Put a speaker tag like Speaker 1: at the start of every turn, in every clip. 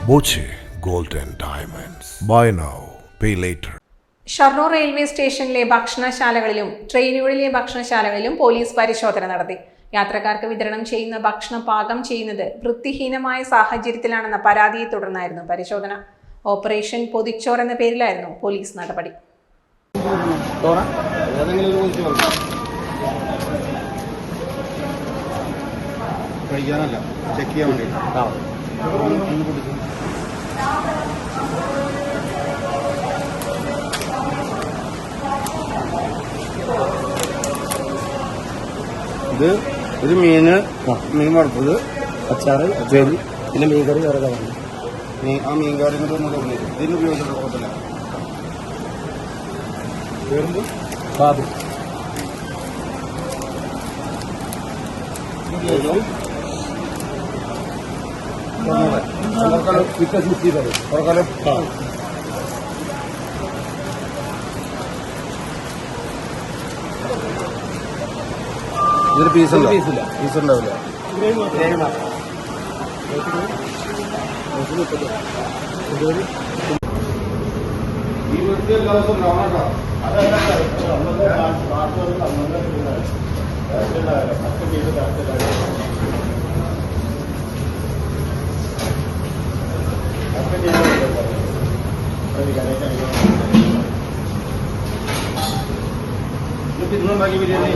Speaker 1: Boche Gold and Diamonds. Buy now, pay later.
Speaker 2: Shoranur railway സ്റ്റേഷനിലെ ഭക്ഷണശാലകളിലും ട്രെയിനുകളിലെ ഭക്ഷണശാലകളിലും police പരിശോധന നടത്തി. യാത്രക്കാർക്ക് വിതരണം ചെയ്യുന്ന ഭക്ഷണം പാകം ചെയ്യുന്നത് വൃത്തിഹീനമായ സാഹചര്യത്തിലാണെന്ന പരാതിയെ തുടർന്നായിരുന്നു പരിശോധന. ഓപ്പറേഷൻ പൊതിച്ചോർ എന്ന പേരിലായിരുന്നു പോലീസ് നടപടി.
Speaker 3: ഇത് ഒരു മീൻ വറുത്തത്, അച്ചാറ്, അച്ചേരി, പിന്നെ മീൻകറി വേറെ കളഞ്ഞു. ആ മീൻകറി ഒന്ന് തോന്നി ഇതിന് ഉപയോഗിച്ച കുഴപ്പമില്ല. വേറുമ്പോൾ ബാബു ഇതൊരു പീസ് ഉണ്ടാവില്ല. ഇന്നുണ്ടാക്കി ബിരിയാണി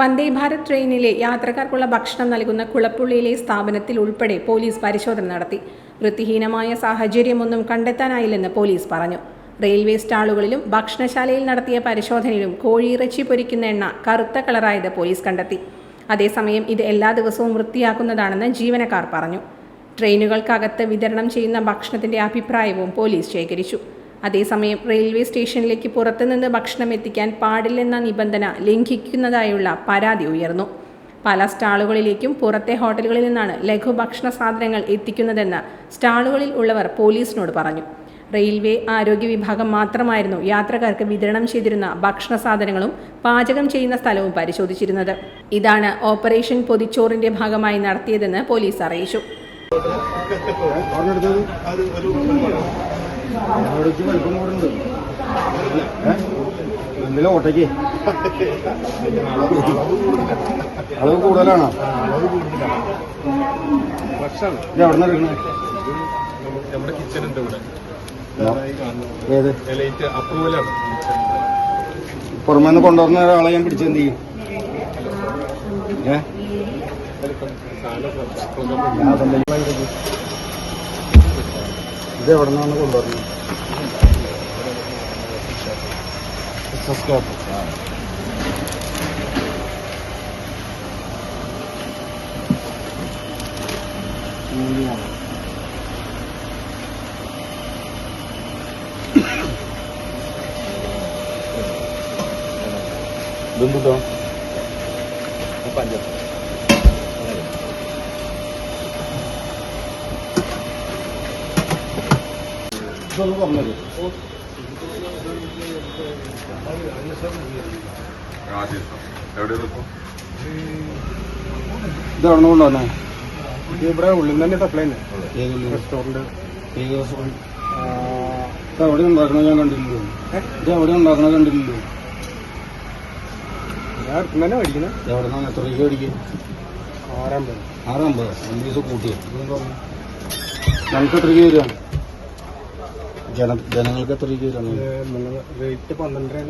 Speaker 2: വന്ദേ ഭാരത് ട്രെയിനിലെ യാത്രക്കാർക്കുള്ള ഭക്ഷണം നൽകുന്ന കുളപ്പുള്ളിയിലെ സ്ഥാപനത്തിൽ ഉൾപ്പെടെ പോലീസ് പരിശോധന നടത്തി. വൃത്തിഹീനമായ സാഹചര്യമൊന്നും കണ്ടെത്താനായില്ലെന്ന് പോലീസ് പറഞ്ഞു. റെയിൽവേ സ്റ്റാളുകളിലും ഭക്ഷണശാലയിൽ നടത്തിയ പരിശോധനയിലും കോഴിയിറച്ചി പൊരിക്കുന്ന എണ്ണ കറുത്ത കളറായത് പോലീസ് കണ്ടെത്തി. അതേസമയം ഇത് എല്ലാ ദിവസവും വൃത്തിയാക്കുന്നതാണെന്ന് ജീവനക്കാർ പറഞ്ഞു. ട്രെയിനുകൾക്കകത്ത് വിതരണം ചെയ്യുന്ന ഭക്ഷണത്തിന്റെ അഭിപ്രായവും പോലീസ് ശേഖരിച്ചു. അതേസമയം റെയിൽവേ സ്റ്റേഷനിലേക്ക് പുറത്തുനിന്ന് ഭക്ഷണം എത്തിക്കാൻ പാടില്ലെന്ന നിബന്ധന ലംഘിക്കുന്നതായുള്ള പരാതി ഉയർന്നു. പല സ്റ്റാളുകളിലേക്കും പുറത്തെ ഹോട്ടലുകളിൽ നിന്നാണ് ലഘുഭക്ഷണ സാധനങ്ങൾ എത്തിക്കുന്നതെന്ന് സ്റ്റാളുകളിൽ ഉള്ളവർ പോലീസിനോട് പറഞ്ഞു. റെയിൽവേ ആരോഗ്യ വിഭാഗം മാത്രമായിരുന്നു യാത്രക്കാർക്ക് വിതരണം ചെയ്തിരുന്ന ഭക്ഷണ സാധനങ്ങളും പാചകം ചെയ്യുന്ന സ്ഥലവും പരിശോധിച്ചിരുന്നത്. ഇതാണ് ഓപ്പറേഷൻ പൊതിച്ചോറിന്റെ ഭാഗമായി നടത്തിയതെന്ന് പോലീസ് അറിയിച്ചു.
Speaker 3: ഓട്ടയ്ക്ക് അളവ് കൂടുതലാണോ? എവിടെ നിന്ന്
Speaker 4: നമ്മുടെ കിച്ചനുണ്ട് ഇവിടെ.
Speaker 3: ഏത്
Speaker 4: അപ്രൂവലാണ്.
Speaker 3: പുറമേ നിന്ന് കൊണ്ടുവരുന്ന ഒരാളെ ഞാൻ പിടിച്ചെന്ത് ചെയ്യും? ഇത് എവിടെ നിന്നാണ് കൊണ്ടുവരുന്നത്? ഇതെന്തുട്ടോ? ഇതൊന്ന് പറഞ്ഞത് ഇത് എവിടെ നിന്ന് കൊണ്ടുവന്നേ?
Speaker 4: ഇവിടെ ഉള്ളിൽ തന്നെ സപ്ലൈ
Speaker 3: റെസ്റ്റോറന്റ് എവിടെ ഉണ്ടാക്കണത് ഞാൻ കണ്ടില്ലല്ലോ. ഇത് എവിടെ ഉണ്ടാക്കണത് കണ്ടില്ലല്ലോ.
Speaker 4: ഞാൻ അടുത്ത് തന്നെ മേടിക്കുന്നത്.
Speaker 3: എവിടെ നിന്നാണ്? എത്ര രൂപ മേടിക്കും?
Speaker 4: 650.
Speaker 3: 650 5 പൈസ കൂട്ടിയോ? ഞങ്ങൾക്ക് എത്ര രൂപ വരിക? ജനങ്ങൾക്ക് എത്ര രൂപ വരിക?
Speaker 4: റേറ്റ് 12.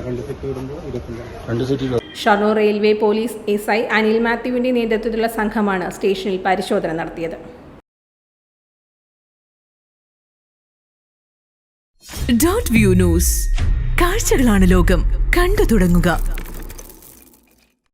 Speaker 4: 2 സെറ്റ് വിടുമ്പോൾ 25.
Speaker 3: 2 set.
Speaker 2: Shoranur railway police SI Anil മാത്യുവിന്റെ നേതൃത്വത്തിലുള്ള സംഘമാണ് സ്റ്റേഷനിൽ പരിശോധന നടത്തിയത്.
Speaker 5: Dot view news. കാഴ്ചകളാണ് ലോകം. കണ്ടു തുടങ്ങുക.